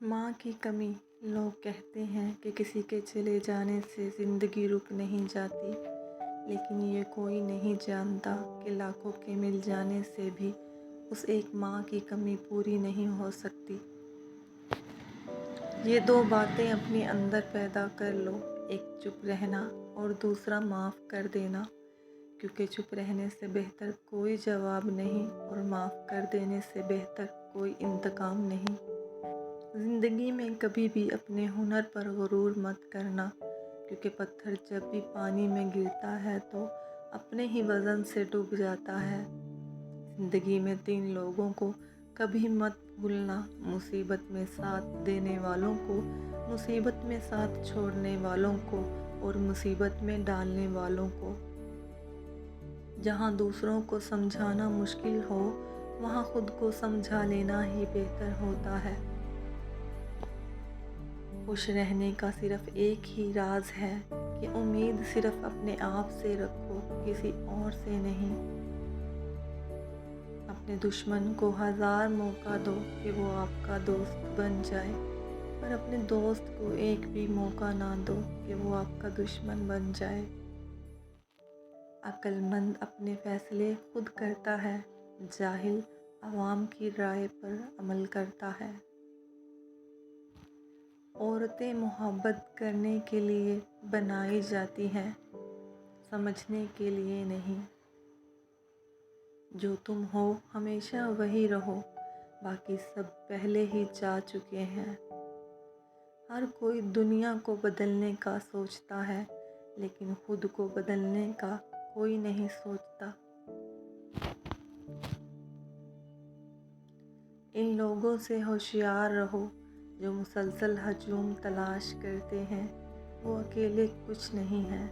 ماں کی کمی۔ لوگ کہتے ہیں کہ کسی کے چلے جانے سے زندگی رک نہیں جاتی، لیکن یہ کوئی نہیں جانتا کہ لاکھوں کے مل جانے سے بھی اس ایک ماں کی کمی پوری نہیں ہو سکتی۔ یہ دو باتیں اپنے اندر پیدا کر لو، ایک چپ رہنا اور دوسرا معاف کر دینا، کیونکہ چپ رہنے سے بہتر کوئی جواب نہیں اور معاف کر دینے سے بہتر کوئی انتقام نہیں۔ زندگی میں کبھی بھی اپنے ہنر پر غرور مت کرنا، کیونکہ پتھر جب بھی پانی میں گرتا ہے تو اپنے ہی وزن سے ڈوب جاتا ہے۔ زندگی میں 3 لوگوں کو کبھی مت بھولنا: مصیبت میں ساتھ دینے والوں کو، مصیبت میں ساتھ چھوڑنے والوں کو اور مصیبت میں ڈالنے والوں کو۔ جہاں دوسروں کو سمجھانا مشکل ہو، وہاں خود کو سمجھا لینا ہی بہتر ہوتا ہے۔ خوش رہنے کا صرف ایک ہی راز ہے کہ امید صرف اپنے آپ سے رکھو، کسی اور سے نہیں۔ اپنے دشمن کو 1000 موقع دو کہ وہ آپ کا دوست بن جائے، پر اپنے دوست کو ایک بھی موقع نہ دو کہ وہ آپ کا دشمن بن جائے۔ عقل مند اپنے فیصلے خود کرتا ہے، جاہل عوام کی رائے پر عمل کرتا ہے۔ عورتیں محبت کرنے کے لیے بنائی جاتی ہیں، سمجھنے کے لیے نہیں۔ جو تم ہو ہمیشہ وہی رہو، باقی سب پہلے ہی جا چکے ہیں۔ ہر کوئی دنیا کو بدلنے کا سوچتا ہے، لیکن خود کو بدلنے کا کوئی نہیں سوچتا۔ ان لوگوں سے ہوشیار رہو جو مسلسل ہجوم تلاش کرتے ہیں، وہ اکیلے کچھ نہیں ہیں۔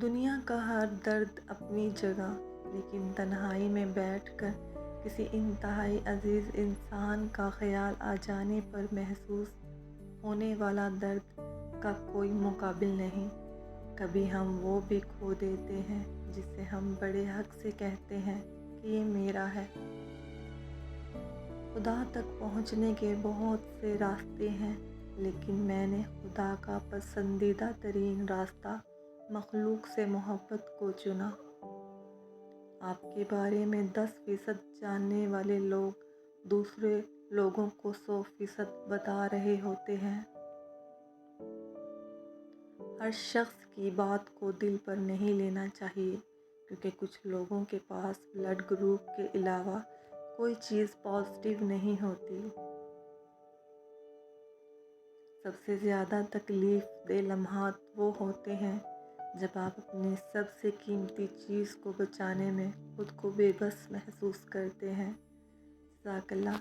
دنیا کا ہر درد اپنی جگہ، لیکن تنہائی میں بیٹھ کر کسی انتہائی عزیز انسان کا خیال آ جانے پر محسوس ہونے والا درد کا کوئی مقابل نہیں۔ کبھی ہم وہ بھی کھو دیتے ہیں جسے ہم بڑے حق سے کہتے ہیں کہ یہ میرا ہے۔ خدا تک پہنچنے کے بہت سے راستے ہیں، لیکن میں نے خدا کا پسندیدہ ترین راستہ مخلوق سے محبت کو چنا۔ آپ کے بارے میں 10% جاننے والے لوگ دوسرے لوگوں کو 100% بتا رہے ہوتے ہیں۔ ہر شخص کی بات کو دل پر نہیں لینا چاہیے، کیونکہ کچھ لوگوں کے پاس بلڈ گروپ کے علاوہ کوئی چیز پازیٹیو نہیں ہوتی۔ سب سے زیادہ تکلیف دہ لمحات وہ ہوتے ہیں جب آپ اپنی سب سے قیمتی چیز کو بچانے میں خود کو بے بس محسوس کرتے ہیں۔ جزاک اللہ۔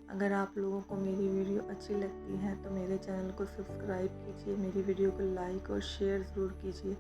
اگر آپ لوگوں کو میری ویڈیو اچھی لگتی ہے تو میرے چینل کو سبسکرائب کیجیے، میری ویڈیو کو لائک اور شیئر ضرور کیجیے۔